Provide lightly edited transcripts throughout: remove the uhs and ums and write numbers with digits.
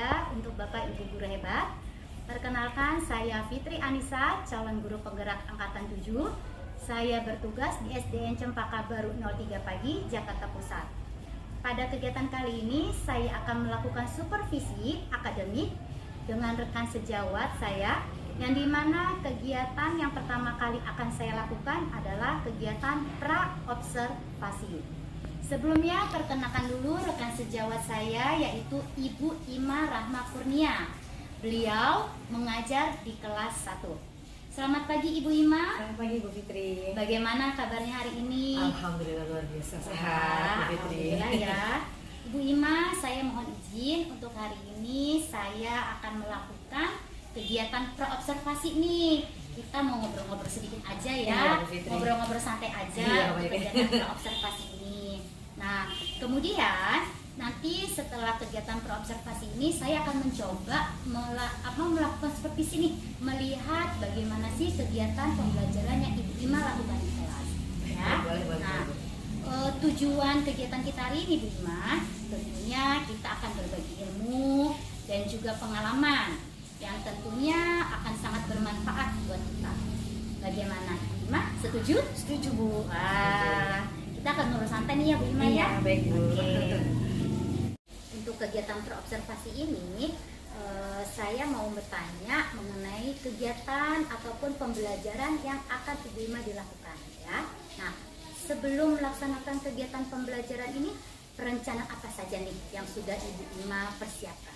saya untuk Bapak Ibu guru hebat. Perkenalkan, saya Fitri Anissa, calon guru penggerak angkatan 7. Saya bertugas di SDN Cempaka Baru 03 Pagi, Jakarta Pusat. Pada kegiatan kali ini, saya akan melakukan supervisi akademik dengan rekan sejawat saya, yang dimana kegiatan yang pertama kali akan saya lakukan adalah kegiatan pra-observasi. Sebelumnya, perkenalkan dulu rekan sejawat saya, yaitu Ibu Ima Rahma Kurnia. Beliau mengajar di kelas 1. Selamat pagi Ibu Ima. Selamat pagi Bu Fitri. Bagaimana kabarnya hari ini? Alhamdulillah luar biasa sehat Bu Fitri. Alhamdulillah ya. Ibu Ima, saya mohon izin untuk hari ini saya akan melakukan kegiatan pra-observasi nih. Kita mau ngobrol-ngobrol sedikit aja ya. Ngobrol-ngobrol santai aja untuk kegiatan pra-observasi ini. Nah, kemudian nanti setelah kegiatan pra-observasi ini saya akan mencoba melakukan seperti sini, melihat bagaimana sih kegiatan pembelajaran yang Ibu Ima lakukan di kelas. Ya. Nah, tujuan kegiatan kita hari ini, Bu Ima, tentunya kita akan berbagi ilmu dan juga pengalaman yang tentunya akan sangat bermanfaat buat kita. Bagaimana, Bu Ima? Setuju? Setuju Bu. Kita akan ngobrol santai nih ya Bu Ima ya. Baik Bu. Untuk kegiatan pra-observasi ini, saya mau bertanya mengenai kegiatan ataupun pembelajaran yang akan Ibu Ima dilakukan ya. Nah, sebelum melaksanakan kegiatan pembelajaran ini, perencanaan apa saja nih yang sudah Ibu Ima persiapkan?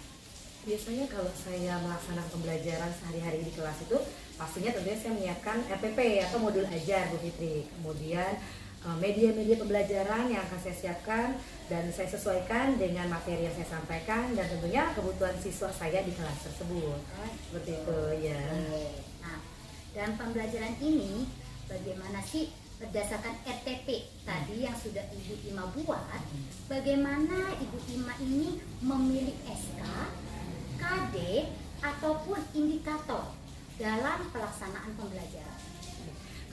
Biasanya kalau saya melaksanakan pembelajaran sehari-hari di kelas itu, pastinya tentunya saya menyiapkan RPP atau modul ajar Bu Fitri. Kemudian media-media pembelajaran yang akan saya siapkan dan saya sesuaikan dengan materi yang saya sampaikan dan tentunya kebutuhan siswa saya di kelas tersebut. Seperti itu ya. Nah, dalam pembelajaran ini bagaimana sih berdasarkan RTP tadi yang sudah Ibu Ima buat, bagaimana Ibu Ima ini memilih SK, KD ataupun indikator dalam pelaksanaan pembelajaran?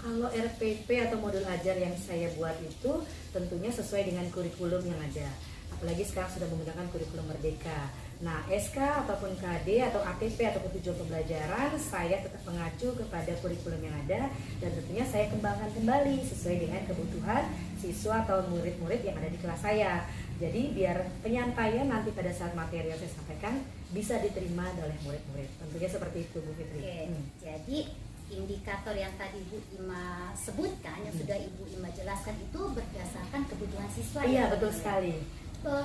Kalau RPP atau modul ajar yang saya buat itu tentunya sesuai dengan kurikulum yang ada. Apalagi sekarang sudah menggunakan kurikulum Merdeka. Nah, SK ataupun KD atau ATP ataupun tujuan pembelajaran saya tetap mengacu kepada kurikulum yang ada dan tentunya saya kembangkan kembali sesuai dengan kebutuhan siswa atau murid-murid yang ada di kelas saya. Jadi biar penyampaian nanti pada saat materi yang saya sampaikan bisa diterima oleh murid-murid. Tentunya seperti itu Bu Fitri. Jadi indikator yang tadi Bu Ima sebutkan, yang sudah Ibu Ima jelaskan itu berdasarkan kebutuhan siswa. Iya, betul sekali.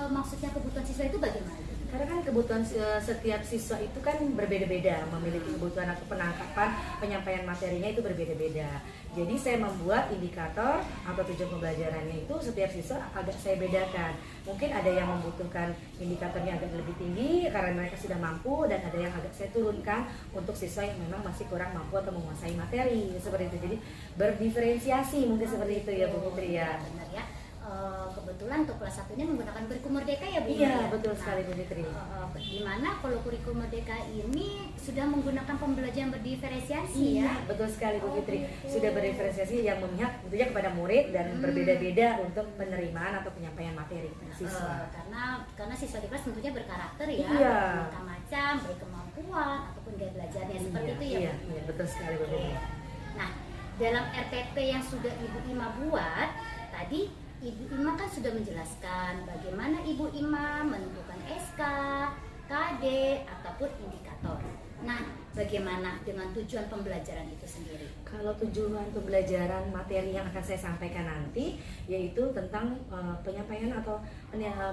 Maksudnya kebutuhan siswa itu bagaimana? Karena kan kebutuhan setiap siswa itu kan berbeda-beda, memiliki kebutuhan atau penangkapan penyampaian materinya itu berbeda-beda. Jadi saya membuat indikator atau tujuan pembelajarannya itu setiap siswa agak saya bedakan. Mungkin ada yang membutuhkan indikatornya agak lebih tinggi karena mereka sudah mampu, dan ada yang agak saya turunkan untuk siswa yang memang masih kurang mampu atau menguasai materi seperti itu. Jadi berdiferensiasi mungkin seperti itu ya Bu Putri ya. Benar ya. Kebetulan untuk kelas satunya menggunakan kurikulum Merdeka ya Bu? Iya, betul sekali Bu Fitri. Dimana kalau kurikulum Merdeka ini sudah menggunakan pembelajaran berdiferensiasi ya? Betul sekali Bu Fitri. Sudah berdiferensiasi yang memihak tentunya kepada murid dan berbeda-beda untuk penerimaan atau penyampaian materi kepada siswa. Karena siswa di kelas tentunya berkarakter ya, bermacam-macam, baik kemampuan ataupun gaya belajarnya seperti itu ya. Iya, betul sekali Bu Fitri. Nah, dalam RPP yang sudah Ibu Ima buat tadi, Ibu Ima kan sudah menjelaskan bagaimana Ibu Ima menentukan SK, KD, ataupun indikator. Nah, bagaimana dengan tujuan pembelajaran itu sendiri? Kalau tujuan pembelajaran materi yang akan saya sampaikan nanti, yaitu tentang penyampaian atau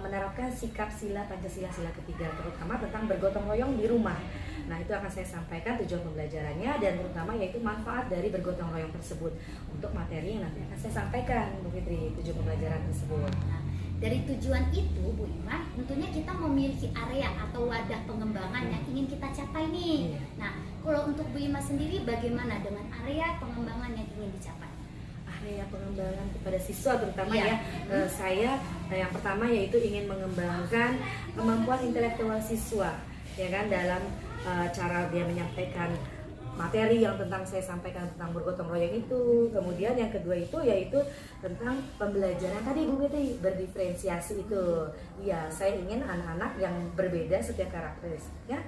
menerapkan sikap sila Pancasila sila ketiga, terutama tentang bergotong royong di rumah. Nah, itu akan saya sampaikan tujuan pembelajarannya dan terutama yaitu manfaat dari bergotong royong tersebut untuk materi yang nanti akan saya sampaikan Bu Fitri, tujuan pembelajaran tersebut. Nah, dari tujuan itu Bu Ima, tentunya kita memiliki area atau wadah pengembangan yang ingin kita capai nih. Nah, kalau untuk Bu Ima sendiri bagaimana dengan area pengembangan yang ingin dicapai? Area pengembangan kepada siswa terutama saya yang pertama yaitu ingin mengembangkan kemampuan intelektual siswa ya kan, dalam cara dia menyampaikan materi yang tentang saya sampaikan tentang bergotong royong itu. Kemudian yang kedua itu yaitu tentang pembelajaran tadi Bu Fitri, berdiferensiasi itu. Iya, saya ingin anak-anak yang berbeda setiap karakteristiknya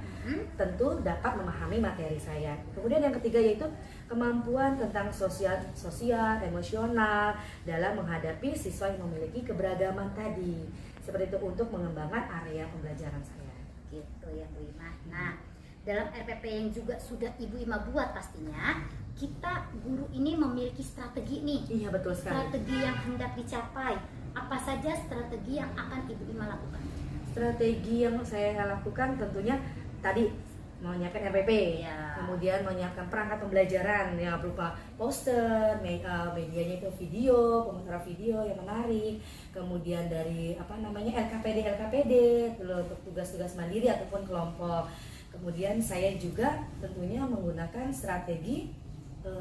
tentu dapat memahami materi saya. Kemudian yang ketiga yaitu kemampuan tentang sosial, emosional dalam menghadapi siswa yang memiliki keberagaman tadi. Seperti itu untuk mengembangkan area pembelajaran saya. Gitu ya Bu Ima. Nah, dalam RPP yang juga sudah Ibu Ima buat pastinya, kita guru ini memiliki strategi nih. Iya, betul sekali. Strategi yang hendak dicapai. Apa saja strategi yang akan Ibu Ima lakukan? Strategi yang saya lakukan tentunya tadi menyiapkan RPP, Ya. kemudian menyiapkan perangkat pembelajaran yang berupa poster, medianya itu video, pemutaran video yang menarik, kemudian dari LKPD untuk tugas-tugas mandiri ataupun kelompok. Kemudian saya juga tentunya menggunakan strategi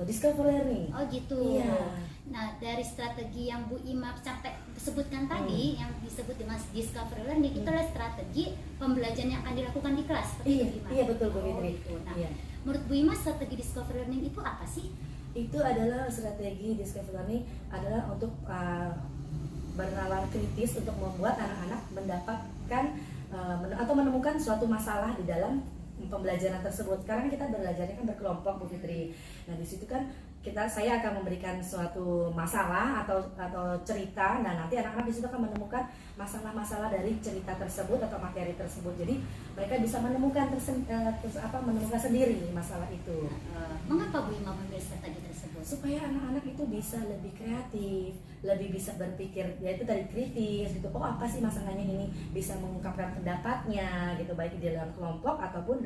discover learning. Oh gitu. Iya. Nah, dari strategi yang Bu Ima sampai sebutkan tadi, yang disebut dengan discover learning, itu adalah strategi pembelajaran yang akan dilakukan di kelas. Seperti Iya, itu, Bu Ima? iya betul Bu Oh, Fitri. gitu. Nah, Iya. menurut Bu Ima strategi discover learning itu apa sih? Itu adalah strategi discover learning adalah untuk bernalar kritis untuk membuat anak-anak mendapatkan atau menemukan suatu masalah di dalam pembelajaran tersebut. Karena kita belajarnya kan berkelompok Bu Fitri. Nah, di situ kan saya akan memberikan suatu masalah atau cerita. Nah, nanti anak-anak di situ akan menemukan masalah-masalah dari cerita tersebut atau materi tersebut. Jadi mereka bisa menemukan menemukan sendiri masalah itu. Mengapa Bu Ima memilih strategi tersebut? Supaya anak-anak itu bisa lebih kreatif, lebih bisa berpikir, yaitu dari kritis gitu. Oh, apa sih masalahnya ini? Bisa mengungkapkan pendapatnya gitu, baik di dalam kelompok ataupun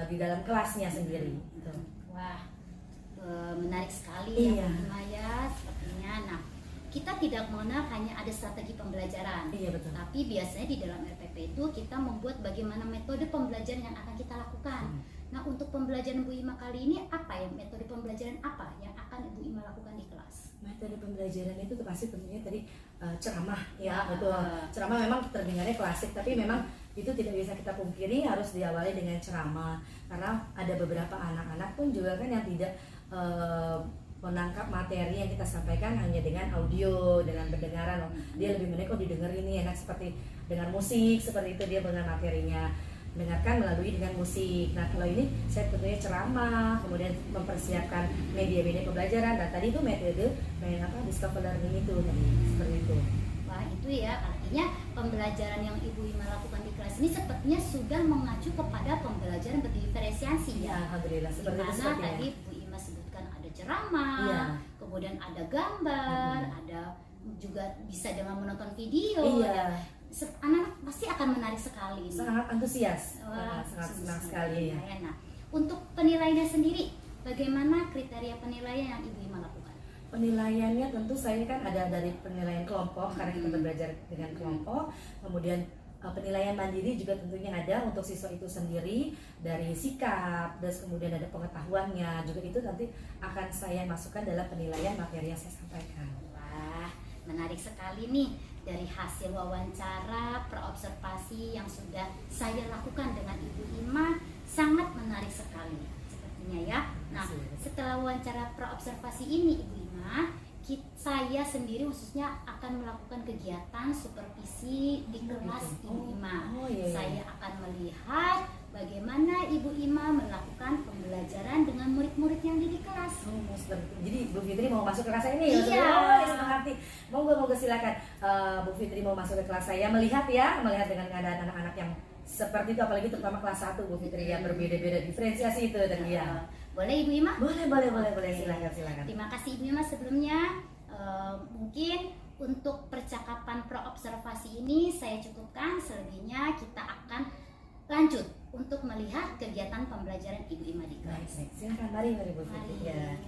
di dalam kelasnya sendiri. Gitu. Wah, menarik sekali Iya. ya Bu Ima ya, sepertinya. Nah, kita tidak mengenal hanya ada strategi pembelajaran. Iya, betul. Tapi biasanya di dalam RPP itu kita membuat bagaimana metode pembelajaran yang akan kita lakukan. Nah, untuk pembelajaran Bu Ima kali ini apa ya? Metode pembelajaran apa yang akan Ibu Ima lakukan di kelas? Metode pembelajaran itu pasti tentunya tadi ceramah ya, Ya. betul. Ceramah memang terdengarnya klasik, tapi memang itu tidak bisa kita pungkiri harus diawali dengan ceramah. Karena ada beberapa anak-anak pun juga kan yang tidak menangkap materi yang kita sampaikan hanya dengan audio, dengan pendengaran. Dia lebih menarik didengar ini enak, seperti dengar musik, seperti itu dia dengan materinya. Dengarkan melalui dengan musik. Nah, kalau ini saya tentunya ceramah, kemudian mempersiapkan media-media pembelajaran, dan tadi itu metode discover learning itu tadi, seperti itu. Wah, itu ya, artinya pembelajaran yang Ibu Ima lakukan di kelas ini sepertinya sudah mengacu kepada pembelajaran berdiferensiasi Ya, ya. alhamdulillah seperti itu. Dimana tadi Bu Ima sebutkan ada ceramah, Iya. kemudian ada gambar, ada juga bisa dengan menonton video. Iya. Anak-anak pasti akan menarik sekali ini. Sangat antusias. Wah, sangat senang sekali ya. Nah, untuk penilaiannya sendiri, bagaimana kriteria penilaian yang Ibu Ima lakukan? Penilaiannya tentu saya kan ada dari penilaian kelompok karena kita belajar dengan kelompok, kemudian penilaian mandiri juga tentunya ada untuk siswa itu sendiri dari sikap, terus kemudian ada pengetahuannya juga, itu nanti akan saya masukkan dalam penilaian materi yang saya sampaikan. Wah, menarik sekali nih. Dari hasil wawancara praobservasi yang sudah saya lakukan dengan Ibu Ima, sangat menarik sekali sepertinya ya. Nah, setelah wawancara praobservasi ini Ibu Ima, saya sendiri khususnya akan melakukan kegiatan supervisi di kelas Ibu Ima. Iya. Saya akan melihat bagaimana Ibu Ima melakukan pembelajaran dengan murid-murid yang di kelas. Jadi Bu Fitri mau masuk ke kelas saya ini? Iya. Senang hati. Monggo silakan. Bu Fitri mau masuk ke kelas saya, melihat dengan keadaan anak-anak yang seperti itu, apalagi terutama kelas 1 Bu Fitri yang berbeda-beda, diferensiasi itu tadi ya. Boleh Ibu Ima? Boleh, silakan. Terima kasih Ibu Ima sebelumnya. Mungkin untuk percakapan praobservasi ini saya cukupkan, selebihnya kita akan lanjut untuk melihat kegiatan pembelajaran Ibu Ima di kelas. Baik, silakan, mari Bu Fitri. Mari. Ya.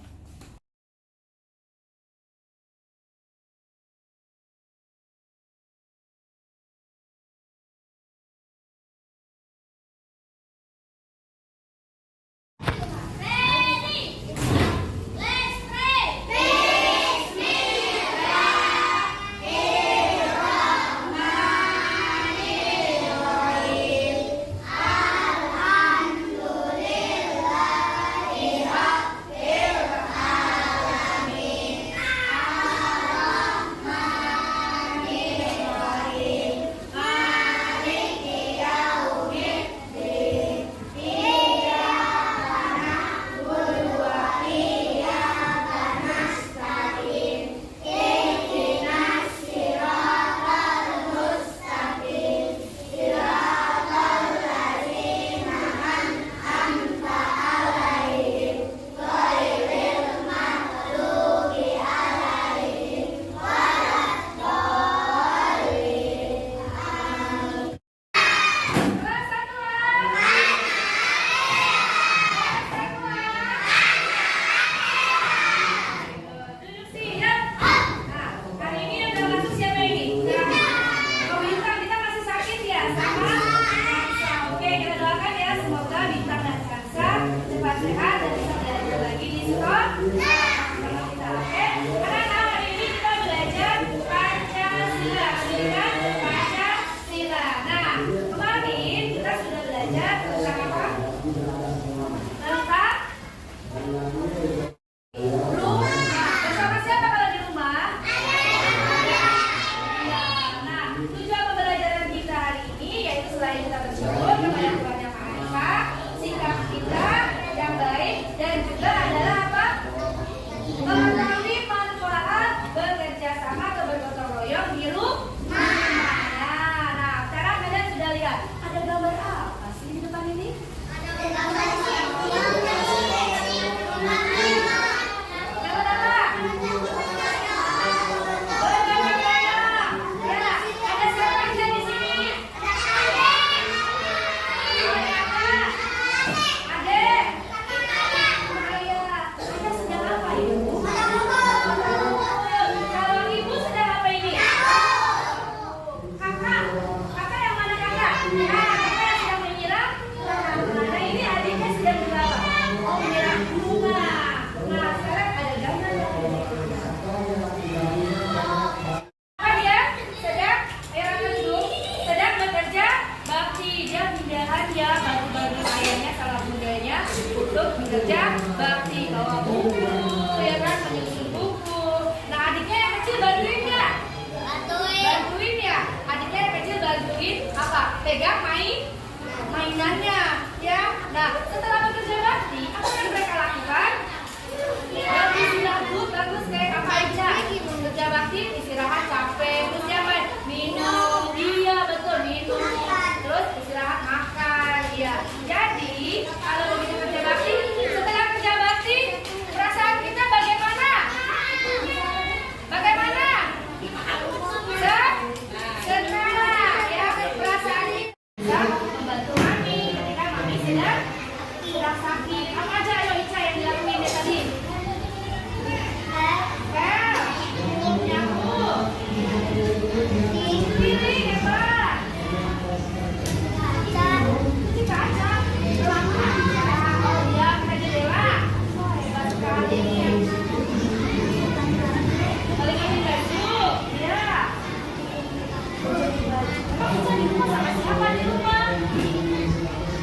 bekerja bakti, bawa buku, ya kan, menyusun buku. Nah, adiknya yang kecil bantuin nggak? Bantuin ya. Adiknya yang kecil bantuin apa? Pegang mainannya, ya. Nah, setelah bekerja bakti, apa yang mereka lakukan? Beristirahat, bagus kayak apa aja. Kerja bakti, istirahat capek, terus ya main minum, iya betul minum, terus istirahat makan, iya. Jadi kalau begitu kerja bakti, setelah kerja bakti, perasaan kita bagaimana? Bagaimana? Senang, ya perasaan kita membantu mami ketika mami sedang sakit. Apa aja ayo Ica yang dilakuin ya tadi?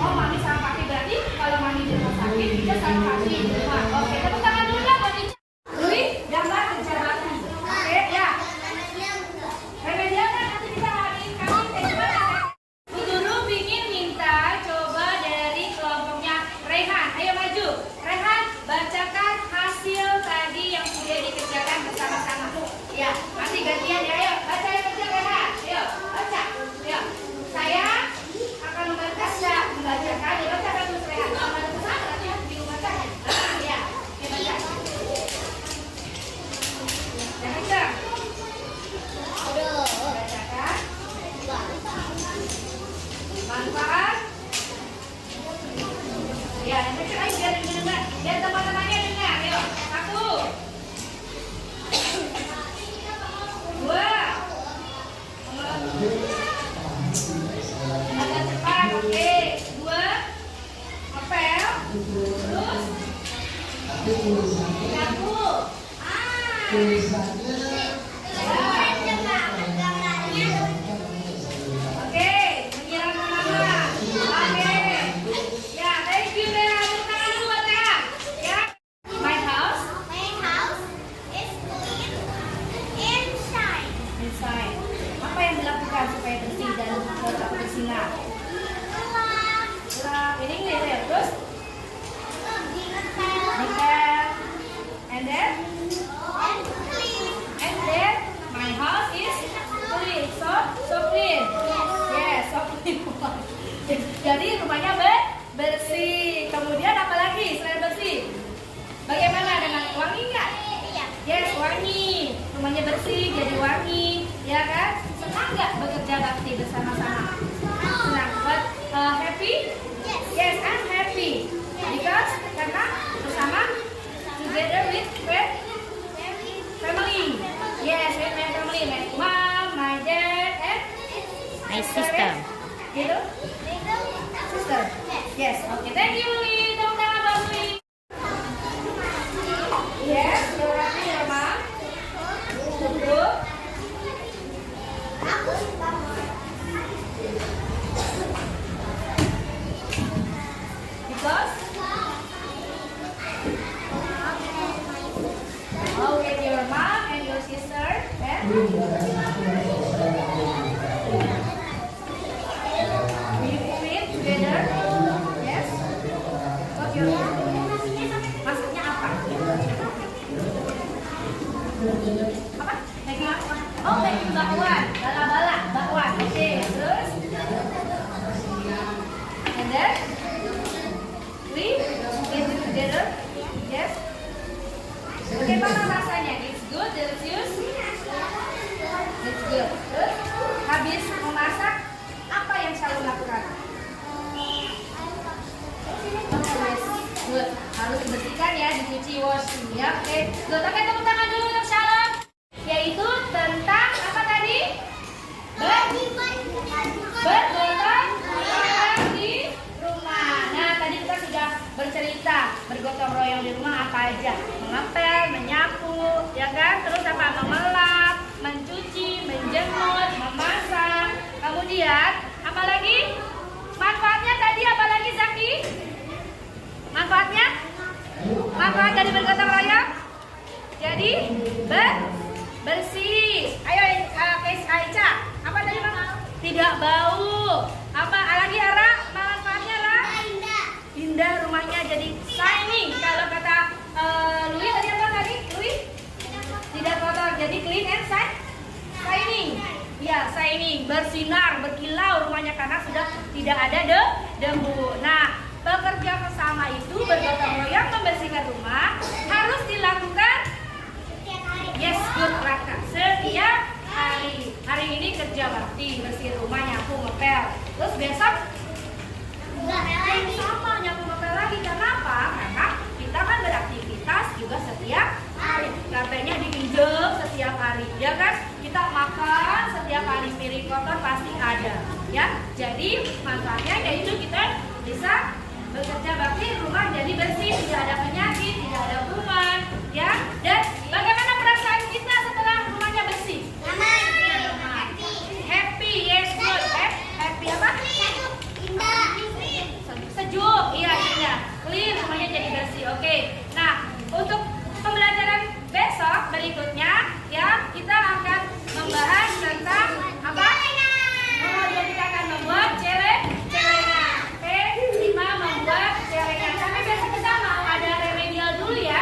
Oh, mami sama papi berarti kalau mami di rumah sakit, kita sama papi di rumah. Oke, tepuk tangan dulu lah buat Ica. Wih, gambar kerja bakti. Oke, ya. Remedial kan nanti kita hari kami gimana? Bu Guru ingin minta coba dari kelompoknya Rehan. Ayo maju. Rehan, bacakan hasil tadi yang sudah dikerjakan bersama-sama. Ya, nanti gantian ya. Ayo, baca yang kecil Rehan. Ayo, baca. Ayo. Saya akan membacakan, dibacakan terus Rehan. Kalau ada pesan nanti di rumah saja. Ya, baca. Yang kencang. Bacakan. Manfaat. Ya, yang kecil ayo biar dengar. Biar teman-temannya dengar. Ayo, 1, 2. Agak cepat, oke. 2. Ngepel. Terus. 30. Oke, menyiram mama. Oke. Ya, thank you Reha. Tepuk tangan dulu buat Reha. Ya. My house. Inside. Apa yang dilakukan supaya bersih dan tetap bersinar? Lap. Ini enggak ya. Terus? Detail. And then? My house is clean. So clean. Yes, so clean. Jadi rumahnya bersih. Kemudian apa lagi selain bersih? Bagaimana dengan wangi nggak? Yes, wangi. Rumahnya bersih, jadi wangi. Ya kan? Senang nggak bekerja bakti bersama-sama? Senang. But happy? Yes, I'm happy. Because karena bersama, together with family. Yes, with my family, my mom, my dad, and My sister. Gitu? Sister. Yes. Okay. Thank you, Louis. Tepuk tangan buat Louis. Yes. You're happy, your mom. Good. Because. Oh, with your mom and your sister, and we eat together. Yes. What's your maksudnya apa? Apa? Making apa? Oh, making bakwan, bala-bala, bakwan. Oke, terus. And then we eat it together. Yes. Bagaimana rasanya? It's good, delicious. It's good. Terus habis memasak, apa yang selalu lakukan? Good. Harus dibersihkan ya, dicuci, wash. Ya, oke. Good. Oke, tepuk tangan dulu untuk Shalom. Yaitu tentang apa tadi? Bergotong royong di rumah. Nah, tadi kita sudah bercerita bergotong royong di rumah apa aja? Mengepel, menyapu, ya kan? Terus apa? Memelap, mencuci, menjemur, memasak. Kemudian apa lagi? Manfaatnya tadi apa lagi Zaki? Manfaatnya? jadi bersih. Ayo Aica, apa tadi Bang? Tidak bau. Apa lagi Ara? Manfaatnya Ara? Indah rumahnya jadi shining. Kalau kata Lui tadi apa tadi? Lui? Tidak kotor, jadi clean and shining. Ya, shining, bersinar, berkilau rumahnya karena sudah tidak ada debu. Nah, bekerja bersama itu bergotong royong membersihkan rumah harus dilakukan. Yes, good Raka. Setiap hari. Hari ini kerja bakti, bersih rumah, nyapu, ngepel. Terus besok sama nyapu ngepel lagi. Karena apa? Karena kita kan beraktivitas juga setiap hari. Karpetnya diinjek setiap hari, ya kan? Kita makan setiap hari, piring kotor pasti ada, ya. Jadi manfaatnya yaitu kita bisa bekerja bakti, rumah jadi bersih, tidak ada penyakit, tidak ada kuman, ya. Dan bagaimana perasaan kita setelah rumahnya bersih? Happy, yes, good. Happy apa? Sejuk, iya, indah. Clean, rumahnya jadi bersih. Oke. Nah, untuk pembelajaran besok berikutnya, ya, kita akan membahas tentang apa? Oh, jadi kita akan membuat celengan. Oke, 5 membuat celengan. Tapi besok kita mau ada remedial dulu ya.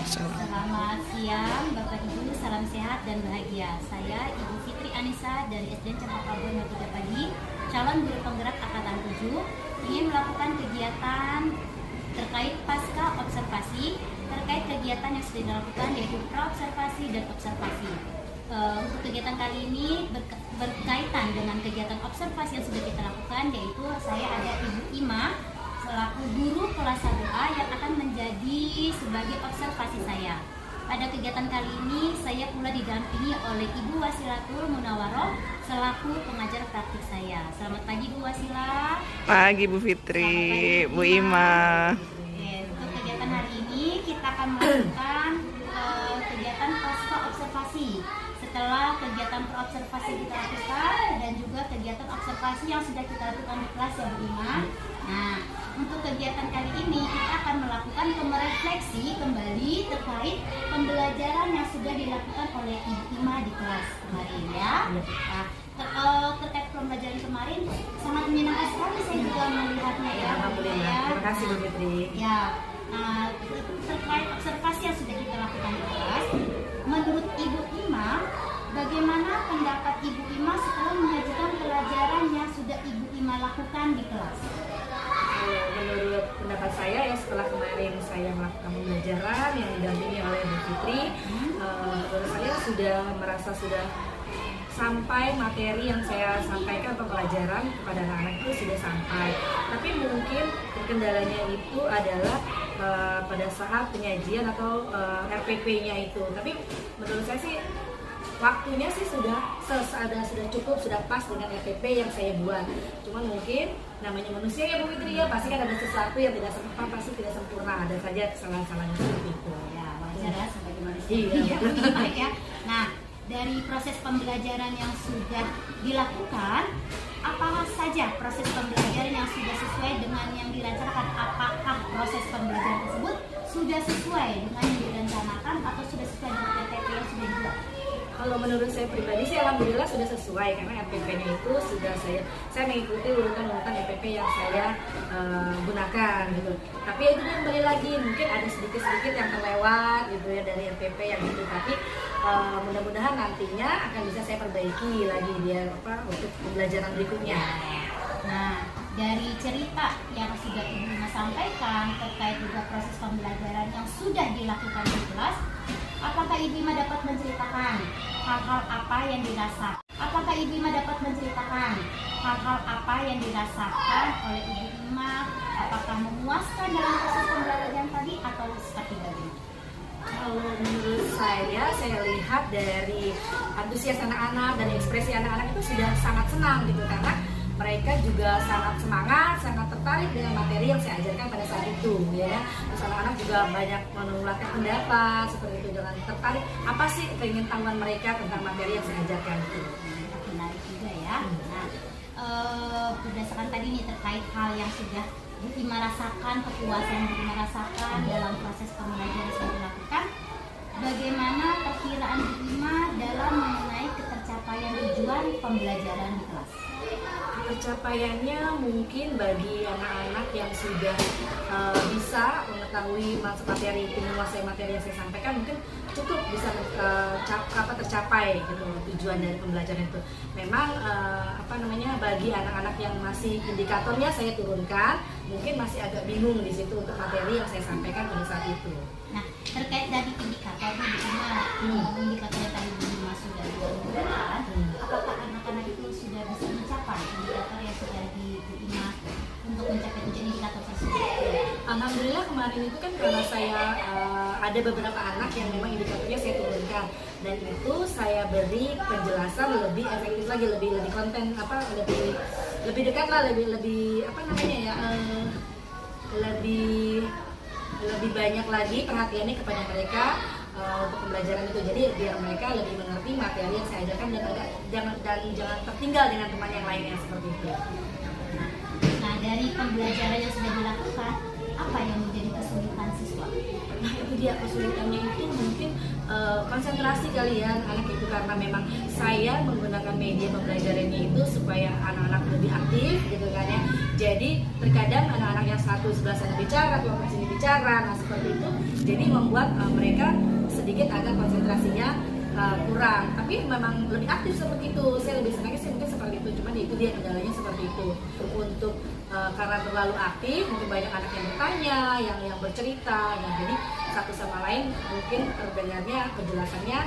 Besok selamat siang Bapak Ibu, salam sehat dan bahagia. Saya Ibu Fitri Anissa dari SDN Cempaka Bumi 3 Pagi, calon guru penggerak angkatan 7, ingin melakukan kegiatan terkait pasca observasi, terkait kegiatan yang sudah dilakukan yaitu praobservasi dan observasi. Untuk kegiatan kali ini berkaitan dengan kegiatan observasi yang sudah kita lakukan, yaitu saya ada Ibu Ima selaku guru kelas 1A yang akan menjadi sebagai observasi saya. Pada kegiatan kali ini saya pula didampingi oleh Ibu Wasilatul Munawaroh selaku pengajar praktik saya. Selamat pagi Bu Wasila. Pagi Bu Fitri, Bu Ima. Untuk kegiatan hari ini kita akan melakukan kegiatan pasca observasi. Setelah kegiatan praobservasi kita lakukan dan juga kegiatan observasi yang sudah kita lakukan di kelas ya Bu Ima. Nah, untuk kegiatan kali ini kita akan melakukan merefleksi kembali terkait pembelajaran yang sudah dilakukan oleh Ibu Ima di kelas kemarin ya. Nah, terkait pembelajaran kemarin sangat menyenangkan sekali saya juga melihatnya ya. Alhamdulillah. Terima kasih Bu Fitri. Ya, terkait observasi yang sudah kita lakukan di kelas, menurut Ibu Ima, bagaimana pendapat Ibu Ima setelah mengajarkan pelajaran yang sudah Ibu Ima lakukan di kelas? Menurut pendapat saya ya, setelah kemarin saya melakukan pembelajaran yang didampingi oleh Bu Fitri, menurut saya sudah sampai materi yang saya sampaikan atau pelajaran kepada anak-anak itu sudah sampai. Tapi mungkin kendalanya itu adalah pada saat penyajian atau RPP-nya itu. Tapi menurut saya sih waktunya sih sudah cukup, sudah pas dengan RPP yang saya buat. Cuman mungkin namanya manusia ya Bu Fitri ya, pasti kan ada sesuatu yang tidak sempurna, pasti tidak sempurna, ada saja kesalahan-kesalahan seperti itu. Ya, wajar ya sebagai manusia. Iya. Ya. Nah, dari proses pembelajaran yang sudah dilakukan, apa saja proses pembelajaran yang sudah sesuai dengan yang direncanakan? Apakah proses pembelajaran tersebut sudah sesuai dengan yang direncanakan atau sudah sesuai dengan RPP yang sudah dibuat? Kalau menurut saya pribadi sih alhamdulillah sudah sesuai, karena RPP-nya itu sudah saya mengikuti urutan-urutan RPP yang saya gunakan gitu. Tapi itu kan kembali lagi mungkin ada sedikit-sedikit yang terlewat gitu ya dari RPP yang itu, tapi mudah-mudahan nantinya akan bisa saya perbaiki lagi dia untuk pembelajaran berikutnya. Nah, dari cerita yang sudah Ibu Ima sampaikan terkait juga proses pembelajaran yang sudah dilakukan di kelas, apakah Ibu Ima dapat menceritakan hal-hal apa yang dirasakan? Apakah Ibu Ima dapat menceritakan hal-hal apa yang dirasakan oleh Ibu Ima? Apakah memuaskan dalam proses pembelajaran tadi atau seperti bagaimana? Kalau menurut saya lihat dari antusias anak-anak dan ekspresi anak-anak itu sudah sangat senang gitu, karena mereka juga sangat semangat, sangat tertarik dengan materi yang saya ajarkan pada saat itu ya. Terus anak-anak juga banyak mengeluarkan pendapat seperti itu, dengan tertarik apa sih keingintahuan mereka tentang materi yang saya ajarkan itu. Menarik juga ya. Nah, berdasarkan tadi nih terkait hal yang sudah Bu Ima rasakan, kepuasan yang Bu Ima rasakan dalam proses pembelajaran yang sudah dilakukan, bagaimana perkiraan Bu Ima dalam mengenai ketercapaian tujuan pembelajaran di kelas? Pencapaiannya mungkin bagi anak-anak yang sudah bisa mengetahui materi itu, menguasai materi yang saya sampaikan, mungkin cukup bisa tercapai gitu tujuan dari pembelajaran itu. Memang bagi anak-anak yang masih indikatornya saya turunkan, mungkin masih agak bingung di situ untuk materi yang saya sampaikan pada saat itu. Nah, terkait dari indikator Bu Ima, indikatornya tadi Bu Ima sudah diturunkan, apakah anak-anak itu sudah bisa mencapai indikator yang sudah di Bu Ima untuk mencapai tujuan indikator tersebut? Alhamdulillah kemarin itu kan karena saya ada beberapa anak yang memang indikatornya saya turunkan, dan itu saya beri penjelasan lebih efektif lagi, lebih konten lebih dekat lah, lebih banyak lagi perhatiannya kepada mereka untuk pembelajaran itu. Jadi biar mereka lebih mengerti materi yang saya ajarkan dan jangan tertinggal dengan teman yang lainnya seperti itu. Nah, dari pembelajaran yang sudah dilakukan, apa yang menjadi kesulitan siswa? Nah, itu dia kesulitannya itu mungkin konsentrasi kali ya anak itu, karena memang saya menggunakan media pembelajarannya itu supaya anak-anak lebih aktif gitu kan ya. Jadi terkadang anak-anak yang satu sebelah sana bicara, kelompok sini bicara, nah seperti itu. Jadi membuat mereka sedikit agak konsentrasinya kurang, tapi memang lebih aktif seperti itu. Saya lebih senangnya sih mungkin seperti itu, cuman itu dia kendalanya seperti itu. Untuk karena terlalu aktif, mungkin banyak anak yang bertanya, yang bercerita, dan jadi satu sama lain mungkin terdengarnya penjelasannya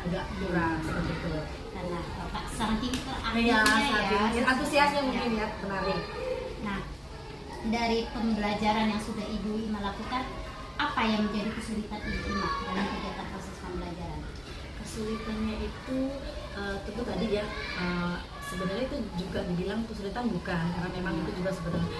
agak kurang seperti itu. Karena Bapak saking Ya, aktifnya antusiasnya mungkin ya menarik. Nah, dari pembelajaran yang sudah Ibu Ima lakukan, apa yang menjadi kesulitan Ibu Ima dalam kegiatan proses pembelajaran? Kesulitannya itu tentu tadi ya, sebenarnya itu juga dibilang kesulitan bukan, karena memang itu juga sebenarnya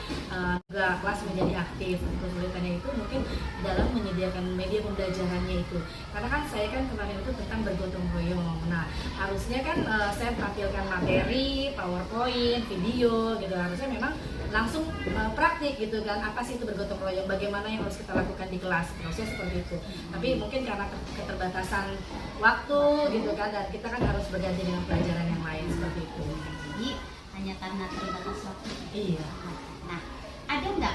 juga kelas menjadi aktif. Kesulitannya itu mungkin dalam menyediakan media pembelajarannya itu, karena kan saya kan kemarin itu tentang bergotong royong. Nah, harusnya kan saya tampilkan materi, PowerPoint, video gitu, harusnya memang langsung praktik gitu kan, apa sih itu bergotong royong, bagaimana yang harus kita lakukan di kelas, proses seperti itu. Tapi mungkin karena keterbatasan waktu gitu kan, dan kita kan harus berganti dengan pelajaran yang lain seperti itu. Jadi hanya karena terbatas waktu. Iya. Nah, ada nggak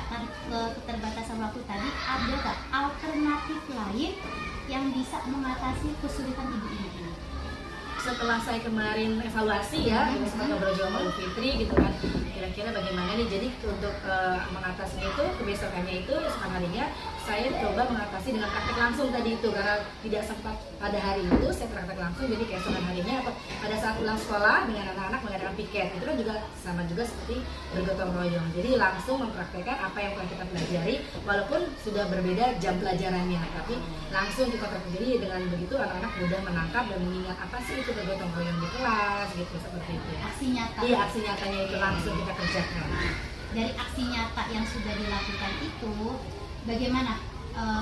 keterbatasan waktu tadi? Ada nggak alternatif lain yang bisa mengatasi kesulitan Ibu Ima ini? Setelah saya kemarin evaluasi ya, sempat ngobrol sama Bu Fitri gitu kan, kira-kira bagaimana nih. Jadi untuk mengatasinya itu, kebesokannya itu, esok harinya saya coba mengatasi dengan praktek langsung tadi itu, karena tidak sempat pada hari itu saya praktek langsung. Jadi keesokan harinya atau pada saat pulang sekolah dengan anak-anak mengadakan piket, itu kan juga sama juga seperti bergotong royong. Jadi langsung mempraktekkan apa yang telah kita pelajari, walaupun sudah berbeda jam pelajarannya, tapi langsung kita praktek. Jadi dengan begitu anak-anak mudah menangkap dan mengingat apa sih itu bergotong royong di kelas gitu, seperti itu. Aksi nyata. Iya, aksi nyatanya itu langsung kita kerjakan. Dari aksi nyata yang sudah dilakukan itu, bagaimana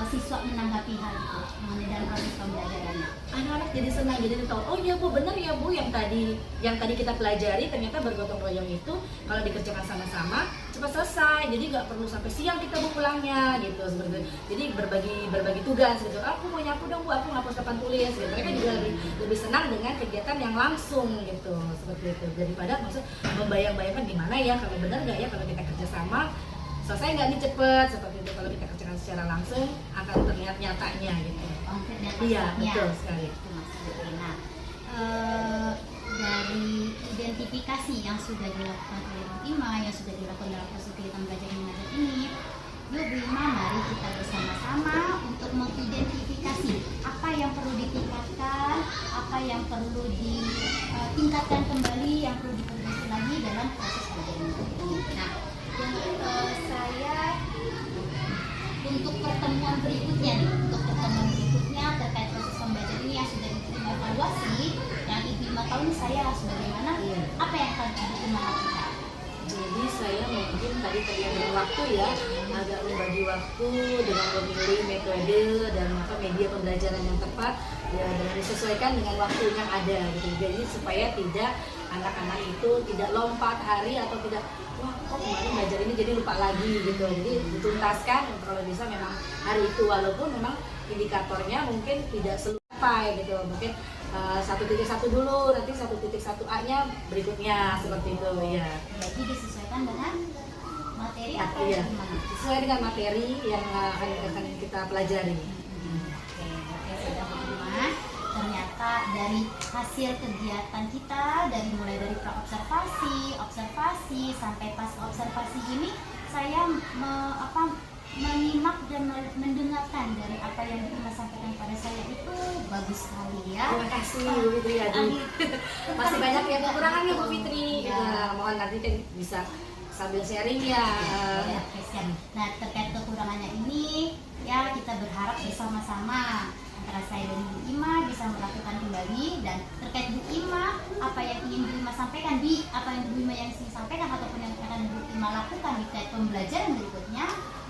siswa menanggapi hal itu mengenai dalam proses pembelajarannya? Anak-anak jadi senang, jadi tahu oh iya Bu, benar ya Bu, yang tadi kita pelajari ternyata bergotong royong itu kalau dikerjakan sama-sama cepat selesai, jadi nggak perlu sampai siang kita Bu pulangnya gitu, seperti itu. Jadi berbagi tugas gitu, aku mau nyapu dong Bu, aku ngapus papan tulis gitu. Mereka juga lebih senang dengan kegiatan yang langsung gitu, seperti itu, daripada maksud membayang-bayangkan gimana ya kalau benar nggak ya kalau kita kerjasama selesai nggak nih cepet, seperti itu. Kalau kita kerjakan secara langsung akan terlihat nyatanya gitu. Konkret dan Iya, hasilnya. betul sekali. Itu maksudnya. Nah, dari identifikasi yang sudah dilakukan oleh Bu Ima, yang sudah dilakukan dalam proses kegiatan belajar mengajar ini, yuk Bu Ima, mari kita bersama-sama untuk mengidentifikasi apa yang perlu ditingkatkan, apa yang perlu ditingkatkan kembali, yang perlu diperbaiki lagi dalam proses belajar mengajar ini. Nah, saya untuk pertemuan berikutnya nih, terkait proses pembelajaran ini yang sudah dievaluasi, yang Ibu Ima tahu nih saya harus bagaimana, apa yang akan Ibu Ima lakukan? Jadi saya mungkin tadi terkait waktu ya, agak membagi waktu dengan memilih metode dan media pembelajaran yang tepat ya, dengan disesuaikan dengan waktu yang ada gitu. Jadi supaya tidak anak-anak itu tidak lompat hari atau tidak wah kok kemarin belajar ini jadi lupa lagi gitu. Jadi dituntaskan kalau bisa memang hari itu, walaupun memang indikatornya mungkin tidak selesai gitu, mungkin 1.1 dulu, nanti 1.1A nya berikutnya, seperti itu ya. Jadi disesuaikan dengan materi atau Iya, gimana? sesuai dengan materi yang akan kita pelajari. Oke, sudah Bu Ima. Ternyata dari hasil kegiatan kita, mulai dari praobservasi, observasi sampai pas observasi ini, saya menyimak dan mendengarkan dari apa yang Bu Ima sampaikan pada saya itu bagus sekali ya. Terima kasih Bu Fitri ya. Masih banyak yang kekurangannya Bu Fitri. Mohon nanti kan bisa sambil sharing ya. Oke, siap. Nah, terkait kekurangannya ini ya kita berharap bersama-sama antara saya dan Bu Ima bisa melakukan kembali, dan terkait Bu Ima apa yang ingin Bu Ima sampaikan apa yang Bu Ima yang ingin sampaikan ataupun yang akan Bu Ima lakukan di terkait pembelajaran berikutnya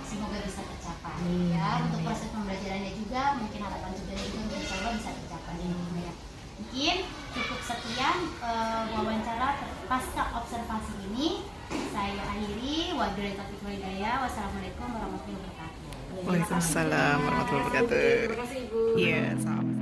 semoga bisa tercapai ya. Untuk proses pembelajarannya juga mungkin harapan juga insya Allah bisa tercapai ya. Mungkin cukup sekian wawancara pasca observasi ini saya akhiri. Wabillahi taufiq wal hidayah. Wassalamualaikum warahmatullahi wabarakatuh. Waalaikumsalam warahmatullahi wabarakatuh. Terima kasih Ibu. Iya, sama.